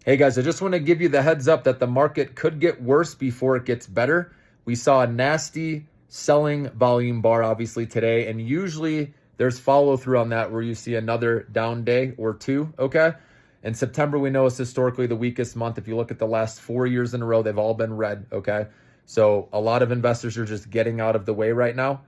Hey guys, I just want to give you the heads up that the market could get worse before it gets better. We saw a nasty selling volume bar obviously today, and usually there's follow through on that where you see another down day or two, okay? And September we know is historically the weakest month. If you look at the last 4 years in a row, they've all been red, okay? So a lot of investors are just getting out of the way right now.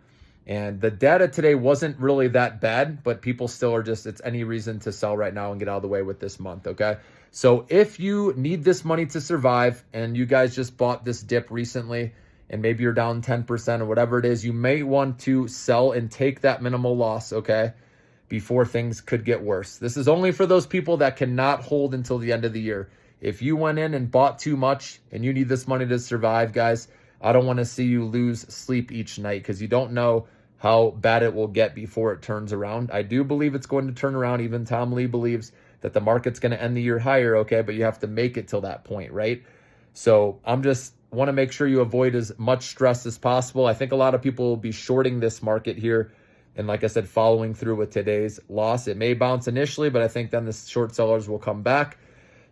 And the data today wasn't really that bad, but people still are just, it's any reason to sell right now and get out of the way with this month, okay? So if you need this money to survive and you guys just bought this dip recently and maybe you're down 10% or whatever it is, you may want to sell and take that minimal loss, okay, before things could get worse. This is only for those people that cannot hold until the end of the year. If you went in and bought too much and you need this money to survive, guys, I don't want to see you lose sleep each night because you don't know how bad it will get before it turns around. I do believe it's going to turn around. Even Tom Lee believes that the market's going to end the year higher, okay? But you have to make it till that point, right? So I'm just want to make sure you avoid as much stress as possible. I think a lot of people will be shorting this market here. And like I said, following through with today's loss. It may bounce initially, but I think then the short sellers will come back.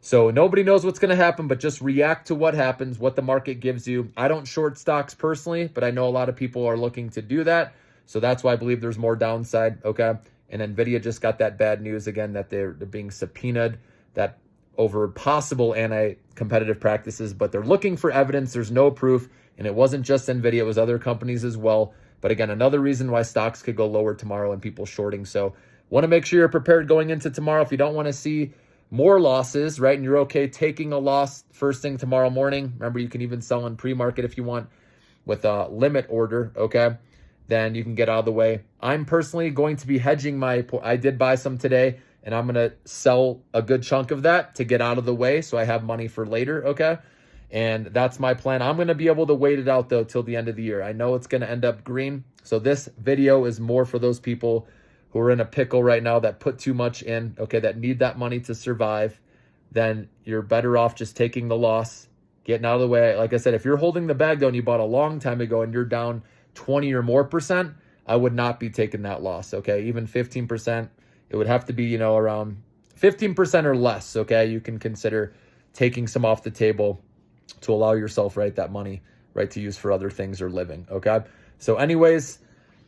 So nobody knows what's going to happen, but just react to what happens, what the market gives you. I don't short stocks personally, but I know a lot of people are looking to do that. So that's why I believe there's more downside, okay? And NVIDIA just got that bad news again that they're being subpoenaed that over possible anti-competitive practices, but they're looking for evidence. There's no proof, and it wasn't just NVIDIA, it was other companies as well. But again, another reason why stocks could go lower tomorrow and people shorting. So want to make sure you're prepared going into tomorrow. If you don't want to see more losses, right, and you're okay taking a loss first thing tomorrow morning, remember you can even sell in pre-market if you want with a limit order, okay? Then you can get out of the way. I'm personally going to be hedging I did buy some today, and I'm going to sell a good chunk of that to get out of the way so I have money for later, okay? And that's my plan. I'm going to be able to wait it out, though, till the end of the year. I know it's going to end up green. So this video is more for those people who are in a pickle right now that put too much in, okay, that need that money to survive. Then you're better off just taking the loss, getting out of the way. Like I said, if you're holding the bag, though, and you bought a long time ago and you're down 20 or more percent, I would not be taking that loss, okay? Even 15%, it would have to be, around 15% or less, okay? You can consider taking some off the table to allow yourself, right, that money, right, to use for other things or living, okay? So anyways,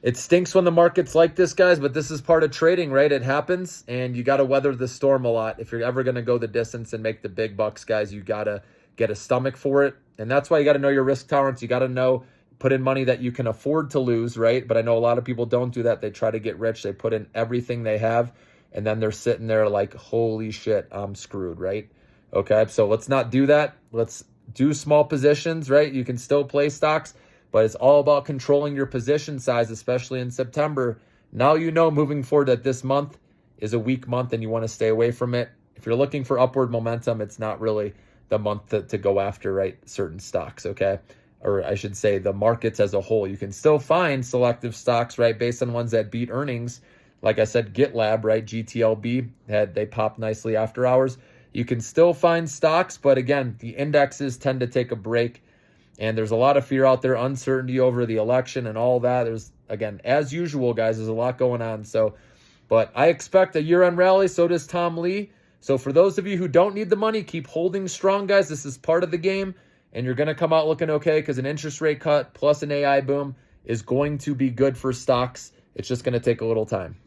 it stinks when the market's like this, guys, but this is part of trading, right? It happens, and you got to weather the storm a lot. If you're ever going to go the distance and make the big bucks, guys, you got to get a stomach for it, and that's why you got to know your risk tolerance. You got to know put in money that you can afford to lose, right? But I know a lot of people don't do that. They try to get rich. They put in everything they have, and then they're sitting there like, holy shit, I'm screwed, right? Okay, so let's not do that. Let's do small positions, right? You can still play stocks, but it's all about controlling your position size, especially in September. Now you know moving forward that this month is a weak month and you want to stay away from it. If you're looking for upward momentum, it's not really the month to go after, right, certain stocks, okay? Or I should say the markets as a whole. You can still find selective stocks, right, based on ones that beat earnings. Like I said, GitLab, right, GTLB, they popped nicely after hours. You can still find stocks, but again, the indexes tend to take a break. And there's a lot of fear out there, uncertainty over the election and all that. There's, again, as usual, guys, there's a lot going on. So, but I expect a year-end rally. So does Tom Lee. So for those of you who don't need the money, keep holding strong, guys. This is part of the game. And you're going to come out looking okay because an interest rate cut plus an AI boom is going to be good for stocks. It's just going to take a little time.